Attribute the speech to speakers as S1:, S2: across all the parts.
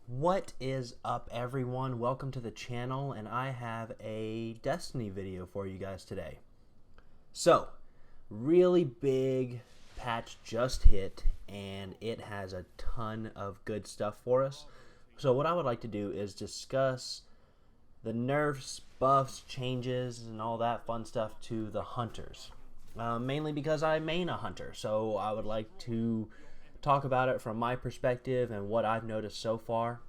S1: What is up, everyone? Welcome to the channel, and I have a Destiny video for you guys today. So, really big patch just hit, and it has a ton of good stuff for us. So what I would like to do is discuss the nerfs, buffs, changes, and all that fun stuff to the hunters. Mainly because I main a hunter, so I would like to talk about it from my perspective and what I've noticed so far.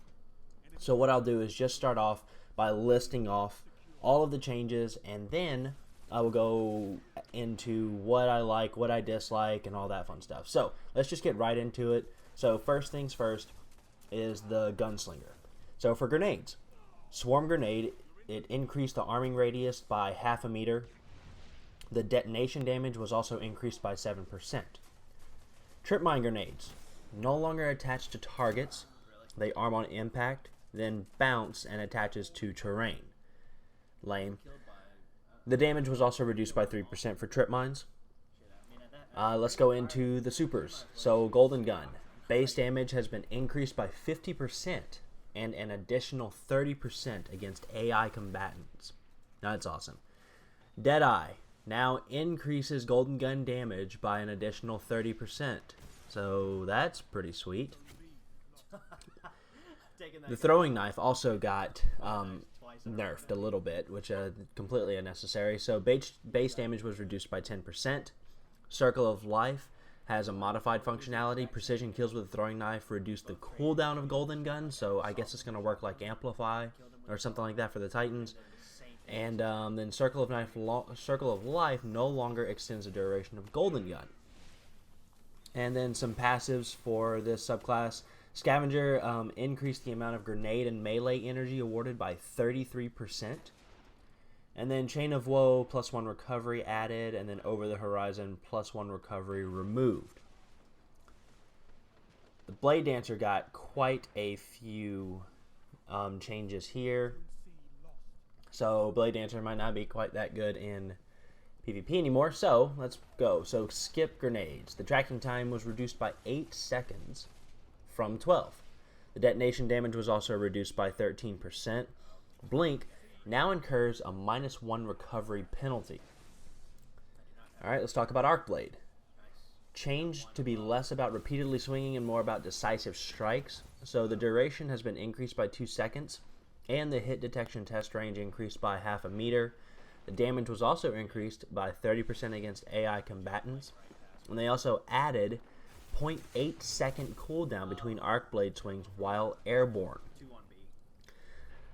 S1: So what I'll do is just start off by listing off all of the changes, and then I will go into what I like, what I dislike, and all that fun stuff. So let's just get right into it. So first things first is the gunslinger. So for grenades, swarm grenade, it increased the arming radius by half a meter. The detonation damage was also increased by 7%. Trip mine grenades, no longer attached to targets. They arm on impact, then bounce and attaches to terrain. Lame. The damage was also reduced by 3% for trip mines. Let's go into the supers. So golden gun, base damage has been increased by 50% and an additional 30% against AI combatants. That's awesome. Deadeye now increases golden gun damage by an additional 30%. So that's pretty sweet. The throwing knife also got nerfed a little bit, which completely unnecessary. So base damage was reduced by 10%. Circle of Life has a modified functionality. Precision kills with a throwing knife reduced the cooldown of golden gun, so I guess it's going to work like Amplify or something like that for the Titans. And then Circle of Life no longer extends the duration of golden gun. And then some passives for this subclass. Scavenger increased the amount of grenade and melee energy awarded by 33%. And then Chain of Woe +1 recovery added, and then Over the Horizon +1 recovery removed. The Blade Dancer got quite a few changes here. So Blade Dancer might not be quite that good in PvP anymore, so let's go. So skip grenades. The tracking time was reduced by 8 seconds from 12. The detonation damage was also reduced by 13%. Blink now incurs a -1 recovery penalty. Alright, let's talk about Arc Blade. Changed to be less about repeatedly swinging and more about decisive strikes. So the duration has been increased by 2 seconds, and the hit detection test range increased by half a meter. The damage was also increased by 30% against AI combatants. And they also added 0.8 second cooldown between arc blade swings while airborne.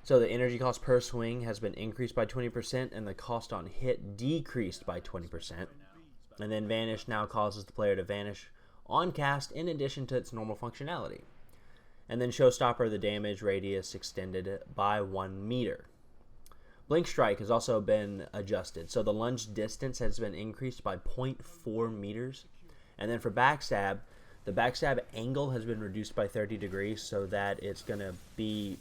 S1: So the energy cost per swing has been increased by 20%, and the cost on hit decreased by 20%. And then Vanish now causes the player to vanish on cast in addition to its normal functionality. And then Showstopper, the damage radius extended by 1 meter. Blink Strike has also been adjusted. So the lunge distance has been increased by 0.4 meters. And then for Backstab, the Backstab angle has been reduced by 30 degrees so that it's going to be...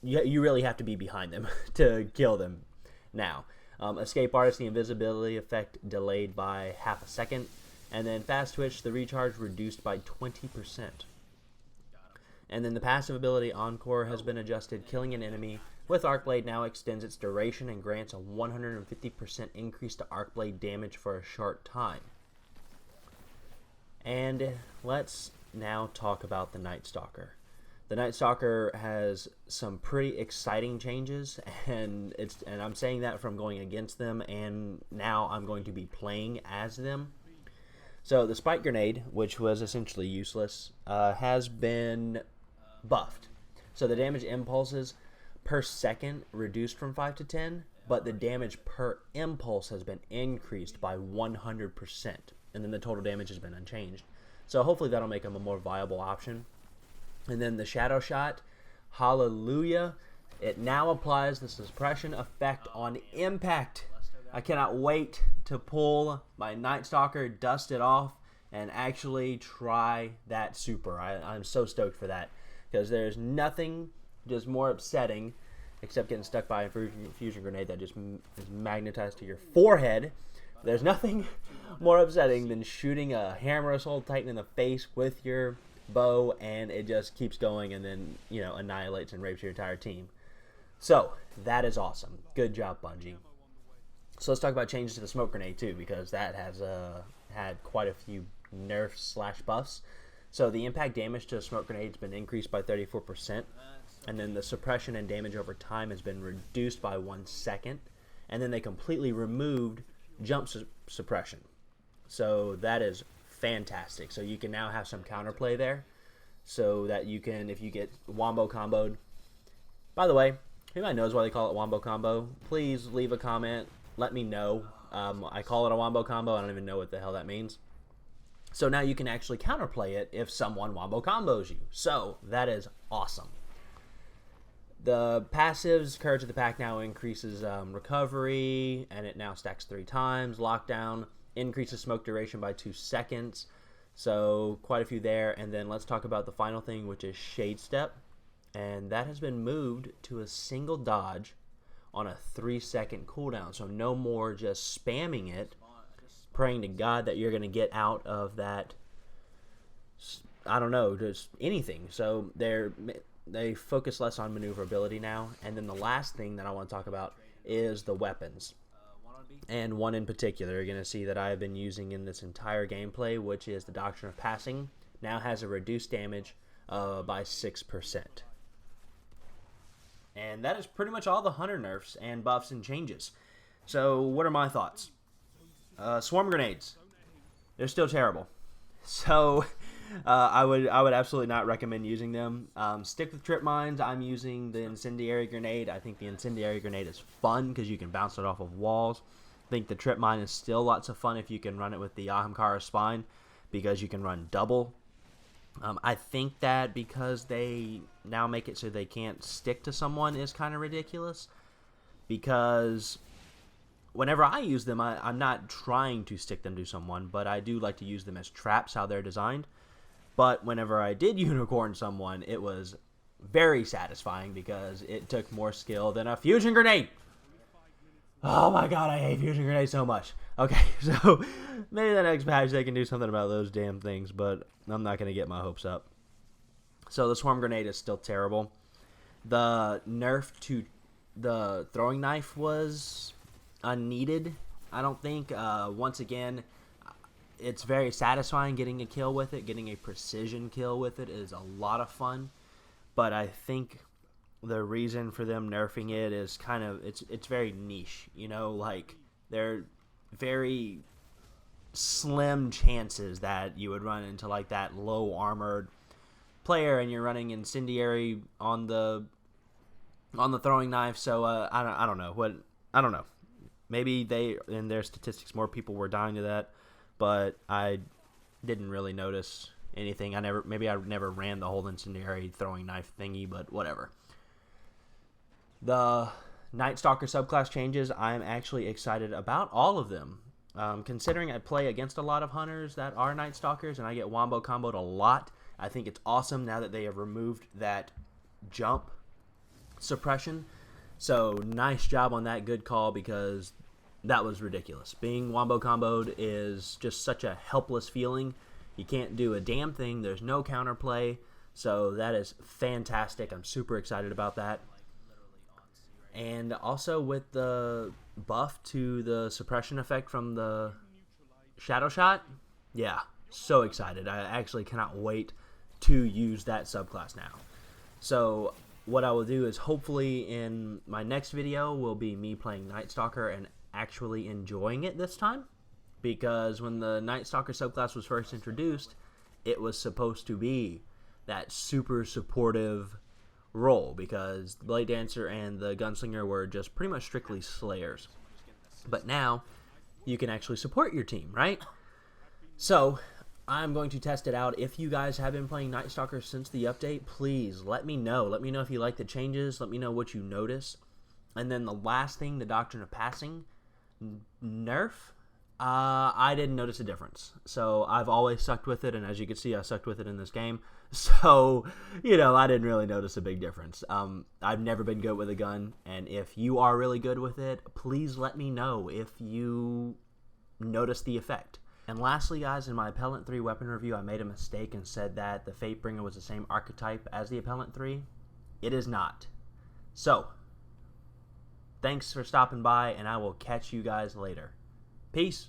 S1: You really have to be behind them to kill them now. Escape Artist, the invisibility effect delayed by half a second. And then Fast Twitch, the recharge reduced by 20%. And then the passive ability Encore has been adjusted. Killing an enemy with Arcblade now extends its duration and grants a 150% increase to Arcblade damage for a short time. And let's now talk about the Night Stalker. The Night Stalker has some pretty exciting changes, and I'm saying that from going against them, and now I'm going to be playing as them. So the Spike Grenade, which was essentially useless, has been buffed. So the damage impulses per second reduced from 5 to 10, but the damage per impulse has been increased by 100%. And then the total damage has been unchanged. So hopefully that'll make them a more viable option. And then the Shadow Shot, hallelujah, it now applies the suppression effect on impact. I cannot wait to pull my Night Stalker, dust it off, and actually try that super. I'm so stoked for that, because there's nothing just more upsetting except getting stuck by a fusion grenade that just is magnetized to your forehead. There's nothing more upsetting than shooting a Hammer Assault Titan in the face with your bow, and it just keeps going and then, annihilates and rapes your entire team. So, that is awesome. Good job, Bungie. So let's talk about changes to the smoke grenade too, because that has had quite a few nerfs / buffs. So the impact damage to a smoke grenade has been increased by 34%, and then the suppression and damage over time has been reduced by 1 second, and then they completely removed jump suppression. So that is fantastic. So you can now have some counterplay there, so that you can, if you get wombo comboed. By the way, if anybody knows why they call it wombo combo, please leave a comment. Let me know. I call it a wombo combo. I don't even know what the hell that means. So now you can actually counterplay it if someone wombo combos you. So that is awesome. The passives, Courage of the Pack now increases recovery, and it now stacks 3 times. Lockdown increases smoke duration by 2 seconds. So quite a few there. And then let's talk about the final thing, which is Shade Step. And that has been moved to a single dodge on a 3-second cooldown. So no more just spamming it, praying to God that you're going to get out of that, I don't know, just anything. So they focus less on maneuverability now. And then the last thing that I want to talk about is the weapons. And one in particular you're going to see that I have been using in this entire gameplay, which is the Doctrine of Passing. Now has a reduced damage by 6%. And that is pretty much all the Hunter nerfs and buffs and changes. So what are my thoughts? Swarm grenades. They're still terrible. So I would absolutely not recommend using them. Stick with trip mines. I'm using the incendiary grenade. I think the incendiary grenade is fun because you can bounce it off of walls. I think the trip mine is still lots of fun if you can run it with the Ahamkara Spine, because you can run double. I think that because they now make it so they can't stick to someone is kind of ridiculous, because whenever I use them, I'm not trying to stick them to someone, but I do like to use them as traps, how they're designed. But whenever I did unicorn someone, it was very satisfying because it took more skill than a fusion grenade. Oh my god, I hate fusion grenades so much. Okay, so maybe the next patch they can do something about those damn things, but I'm not going to get my hopes up. So the swarm grenade is still terrible. The nerf to the throwing knife was unneeded, I don't think. Once again, it's very satisfying getting a kill with it. Getting a precision kill with it is a lot of fun. But I think the reason for them nerfing it is kind of, it's very niche. Like, they're very slim chances that you would run into like that low armored player and you're running incendiary on the throwing knife. So I don't know. Maybe in their statistics more people were dying to that, but I didn't really notice anything. I never ran the whole incendiary throwing knife thingy, but whatever. The Night Stalker subclass changes, I'm actually excited about all of them. Considering I play against a lot of hunters that are Night Stalkers and I get wombo comboed a lot, I think it's awesome now that they have removed that jump suppression. So nice job on that, good call, because that was ridiculous. Being wombo comboed is just such a helpless feeling. You can't do a damn thing. There's no counterplay. So that is fantastic. I'm super excited about that. And also with the buff to the suppression effect from the Shadow Shot, yeah, so excited. I actually cannot wait to use that subclass now. So what I will do is hopefully in my next video will be me playing Night Stalker and actually enjoying it this time. Because when the Night Stalker subclass was first introduced, it was supposed to be that super supportive role, because the Blade Dancer and the Gunslinger were just pretty much strictly slayers. But now you can actually support your team, right? So I'm going to test it out. If you guys have been playing Night Stalker since the update, please let me know. Let me know if you like the changes. Let me know what you notice. And then the last thing, the Doctrine of Passing nerf. I didn't notice a difference. So I've always sucked with it, and as you can see, I sucked with it in this game. So, I didn't really notice a big difference. I've never been good with a gun, and if you are really good with it, please let me know if you notice the effect. And lastly, guys, in my Appellant 3 weapon review, I made a mistake and said that the Fatebringer was the same archetype as the Appellant 3. It is not. So, thanks for stopping by, and I will catch you guys later. Peace.